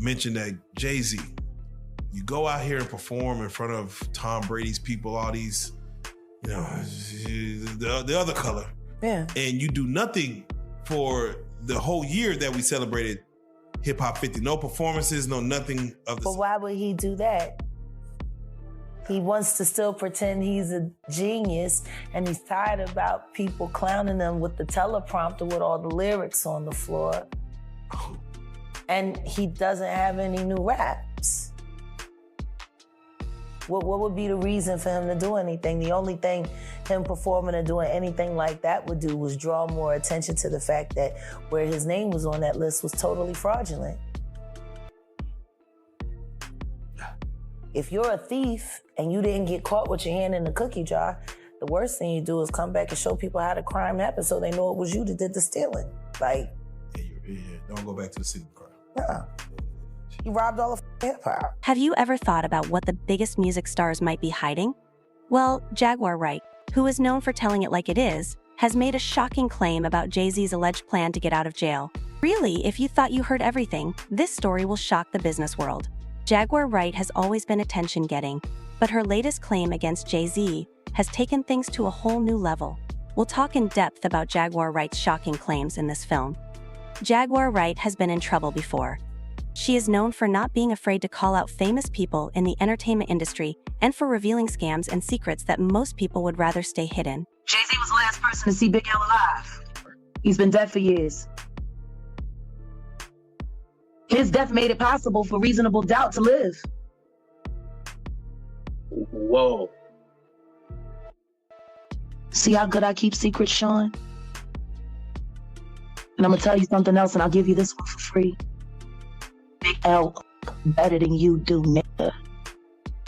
mentioned that Jay-Z, you go out here and perform in front of Tom Brady's people, all these, the other color. Yeah. And you do nothing for the whole year that we celebrated Hip Hop 50. No performances, no nothing of the. But why would he do that? He wants to still pretend he's a genius, and he's tired about people clowning him with the teleprompter with all the lyrics on the floor. And he doesn't have any new raps. What would be the reason for him to do anything? The only thing him performing or doing anything like that would do was draw more attention to the fact that where his name was on that list was totally fraudulent. If you're a thief and you didn't get caught with your hand in the cookie jar, the worst thing you do is come back and show people how the crime happened so they know it was you that did the stealing. Like, don't go back to the city of crime. Nah. He robbed all of hip-hop. Have you ever thought about what the biggest music stars might be hiding? Well, Jaguar Wright, who is known for telling it like it is, has made a shocking claim about Jay-Z's alleged plan to get out of jail. Really, if you thought you heard everything, this story will shock the business world. Jaguar Wright has always been attention-getting, but her latest claim against Jay-Z has taken things to a whole new level. We'll talk in depth about Jaguar Wright's shocking claims in this film. Jaguar Wright has been in trouble before. She is known for not being afraid to call out famous people in the entertainment industry and for revealing scams and secrets that most people would rather stay hidden. Jay-Z was the last person to see Big L alive. He's been dead for years. His death made it possible for reasonable doubt to live. Whoa. See how good I keep secrets, Sean? And I'm gonna tell you something else, and I'll give you this one for free. Big L better than you do, nigga.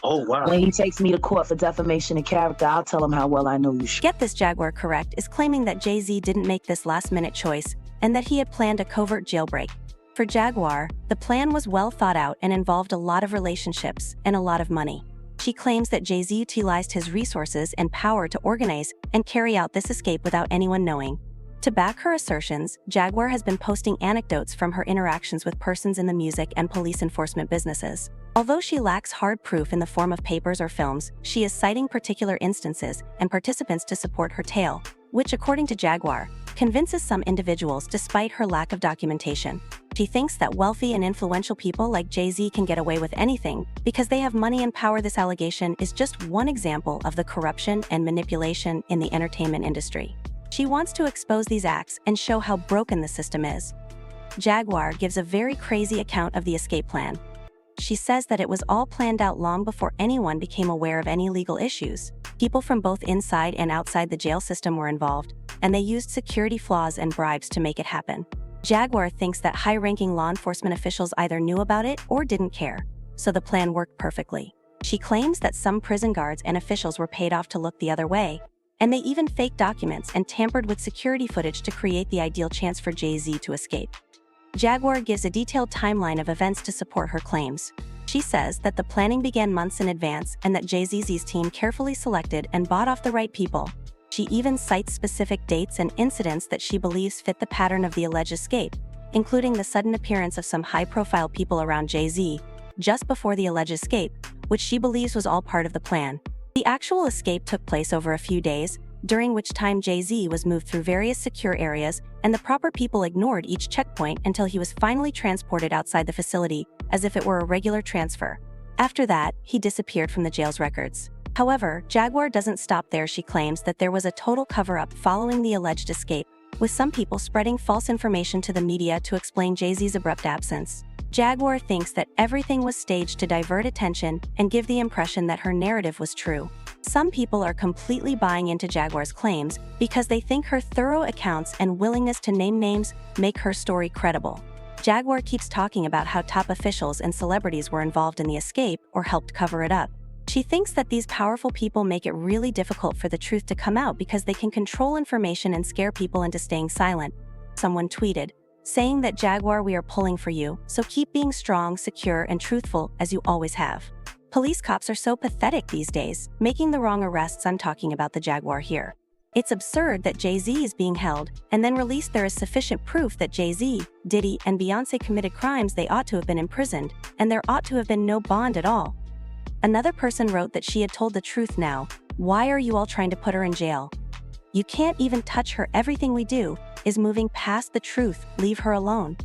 Oh, wow. When he takes me to court for defamation of character, I'll tell him how well I know you. Get This Jaguar Correct is claiming that Jay-Z didn't make this last-minute choice and that he had planned a covert jailbreak. For Jaguar, the plan was well thought out and involved a lot of relationships and a lot of money. She claims that Jay-Z utilized his resources and power to organize and carry out this escape without anyone knowing. To back her assertions, Jaguar has been posting anecdotes from her interactions with persons in the music and police enforcement businesses. Although she lacks hard proof in the form of papers or films, she is citing particular instances and participants to support her tale, which, according to Jaguar, convinces some individuals despite her lack of documentation. She thinks that wealthy and influential people like Jay-Z can get away with anything because they have money and power. This allegation is just one example of the corruption and manipulation in the entertainment industry. She wants to expose these acts and show how broken the system is. Jaguar gives a very crazy account of the escape plan. She says that it was all planned out long before anyone became aware of any legal issues. People from both inside and outside the jail system were involved, and they used security flaws and bribes to make it happen. Jaguar thinks that high-ranking law enforcement officials either knew about it or didn't care, so the plan worked perfectly. She claims that some prison guards and officials were paid off to look the other way, and they even faked documents and tampered with security footage to create the ideal chance for Jay-Z to escape. Jaguar gives a detailed timeline of events to support her claims. She says that the planning began months in advance and that Jay-Z's team carefully selected and bought off the right people. She even cites specific dates and incidents that she believes fit the pattern of the alleged escape, including the sudden appearance of some high-profile people around Jay-Z just before the alleged escape, which she believes was all part of the plan. The actual escape took place over a few days, during which time Jay-Z was moved through various secure areas and the proper people ignored each checkpoint until he was finally transported outside the facility as if it were a regular transfer. After that, he disappeared from the jail's records. However, Jaguar doesn't stop there. She claims that there was a total cover-up following the alleged escape, with some people spreading false information to the media to explain Jay-Z's abrupt absence. Jaguar thinks that everything was staged to divert attention and give the impression that her narrative was true. Some people are completely buying into Jaguar's claims because they think her thorough accounts and willingness to name names make her story credible. Jaguar keeps talking about how top officials and celebrities were involved in the escape or helped cover it up. She thinks that these powerful people make it really difficult for the truth to come out because they can control information and scare people into staying silent. Someone tweeted, saying that Jaguar, we are pulling for you, so keep being strong, secure, and truthful as you always have. Police cops are so pathetic these days, making the wrong arrests. I'm talking about the Jaguar here. It's absurd that Jay-Z is being held, and then released there is sufficient proof that Jay-Z, Diddy, and Beyoncé committed crimes they ought to have been imprisoned, and there ought to have been no bond at all. Another person wrote that she had told the truth now. Why are you all trying to put her in jail? You can't even touch her. Everything we do is moving past the truth. Leave her alone.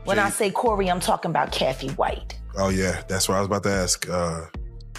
When I say Corey, I'm talking about Kathy White. Oh yeah, that's what I was about to ask.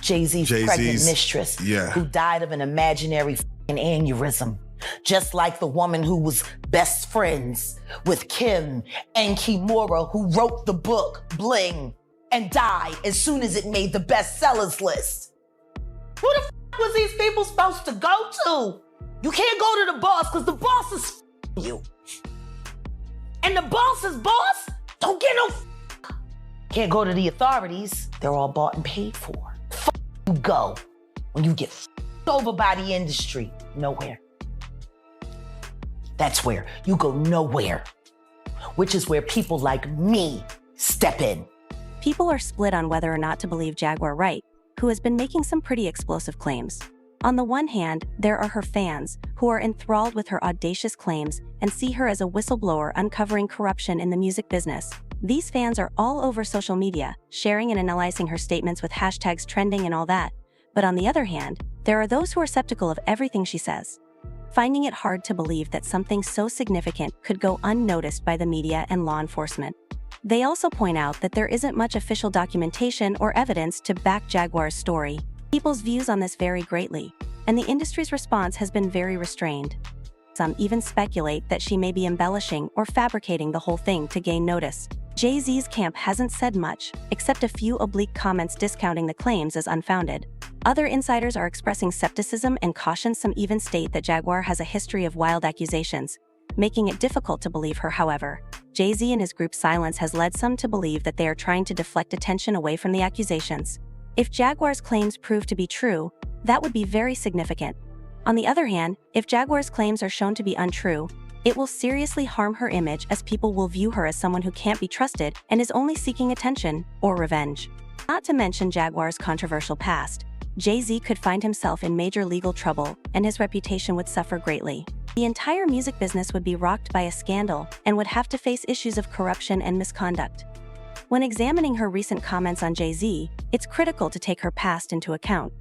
Jay-Z's pregnant mistress, yeah, who died of an imaginary aneurysm, just like the woman who was best friends with Kim and Kimura, who wrote the book Bling and died as soon as it made the bestsellers list. Who the was these people supposed to go to? You can't go to the boss because the boss is you. And the boss's boss don't get no Can't go to the authorities. They're all bought and paid for. You go when you get over by the industry. Nowhere. That's where you go nowhere, which is where people like me step in. People are split on whether or not to believe Jaguar Wright, who has been making some pretty explosive claims. On the one hand, there are her fans, who are enthralled with her audacious claims and see her as a whistleblower uncovering corruption in the music business. These fans are all over social media, sharing and analyzing her statements with hashtags trending and all that. But on the other hand, there are those who are skeptical of everything she says, finding it hard to believe that something so significant could go unnoticed by the media and law enforcement. They also point out that there isn't much official documentation or evidence to back Jaguar's story. People's views on this vary greatly, and the industry's response has been very restrained. Some even speculate that she may be embellishing or fabricating the whole thing to gain notice. Jay-Z's camp hasn't said much, except a few oblique comments discounting the claims as unfounded. Other insiders are expressing skepticism and caution. Some even state that Jaguar has a history of wild accusations, making it difficult to believe her. However, Jay-Z and his group's silence has led some to believe that they are trying to deflect attention away from the accusations. If Jaguar's claims prove to be true, that would be very significant. On the other hand, if Jaguar's claims are shown to be untrue, it will seriously harm her image, as people will view her as someone who can't be trusted and is only seeking attention or revenge. Not to mention Jaguar's controversial past, Jay-Z could find himself in major legal trouble and his reputation would suffer greatly. The entire music business would be rocked by a scandal and would have to face issues of corruption and misconduct. When examining her recent comments on Jay-Z, it's critical to take her past into account.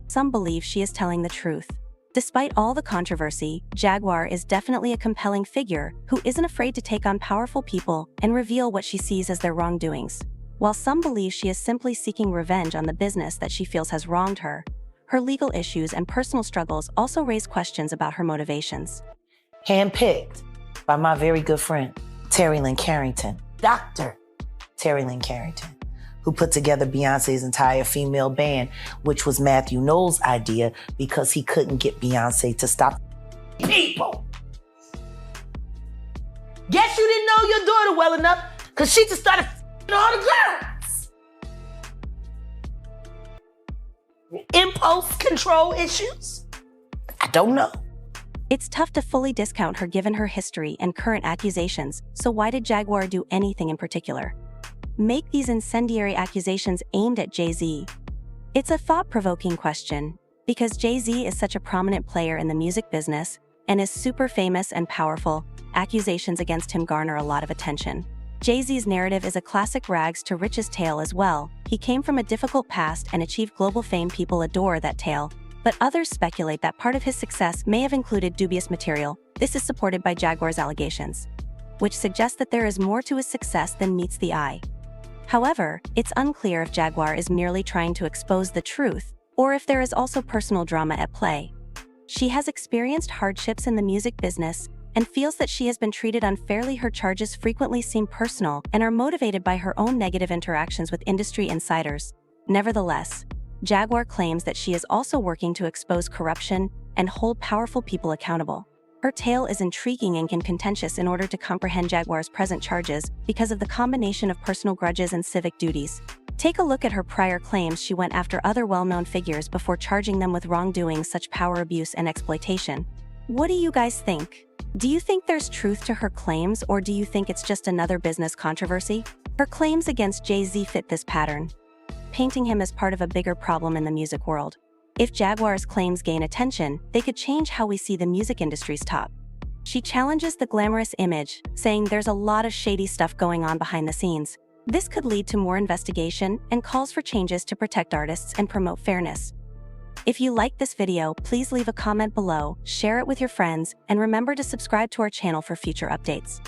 Some believe she is telling the truth. Despite all the controversy, Jaguar is definitely a compelling figure who isn't afraid to take on powerful people and reveal what she sees as their wrongdoings. While some believe she is simply seeking revenge on the business that she feels has wronged her, her legal issues and personal struggles also raise questions about her motivations. Handpicked by my very good friend, Terry Lynn Carrington, Dr. Terry Lynn Carrington, who put together Beyonce's entire female band, which was Matthew Knowles' idea because he couldn't get Beyonce to stop people. Guess you didn't know your daughter well enough because she just started all the girls. Impulse control issues? I don't know. It's tough to fully discount her given her history and current accusations, so why did Jaguar do anything in particular? Make these incendiary accusations aimed at Jay-Z? It's a thought-provoking question, because Jay-Z is such a prominent player in the music business and is super famous and powerful. Accusations against him garner a lot of attention. Jay-Z's narrative is a classic rags to riches tale as well. He came from a difficult past and achieved global fame. People adore that tale, but others speculate that part of his success may have included dubious material. This is supported by Jaguar's allegations, which suggests that there is more to his success than meets the eye. However, it's unclear if Jaguar is merely trying to expose the truth, or if there is also personal drama at play. She has experienced hardships in the music business and feels that she has been treated unfairly. Her charges frequently seem personal and are motivated by her own negative interactions with industry insiders. Nevertheless, Jaguar claims that she is also working to expose corruption and hold powerful people accountable. Her tale is intriguing and contentious in order to comprehend Jaguar's present charges because of the combination of personal grudges and civic duties. Take a look at her prior claims. She went after other well-known figures before charging them with wrongdoing such power abuse and exploitation. What do you guys think? Do you think there's truth to her claims, or do you think it's just another business controversy? Her claims against Jay-Z fit this pattern, painting him as part of a bigger problem in the music world. If Jaguar's claims gain attention, they could change how we see the music industry's top. She challenges the glamorous image, saying there's a lot of shady stuff going on behind the scenes. This could lead to more investigation and calls for changes to protect artists and promote fairness. If you liked this video, please leave a comment below, share it with your friends, and remember to subscribe to our channel for future updates.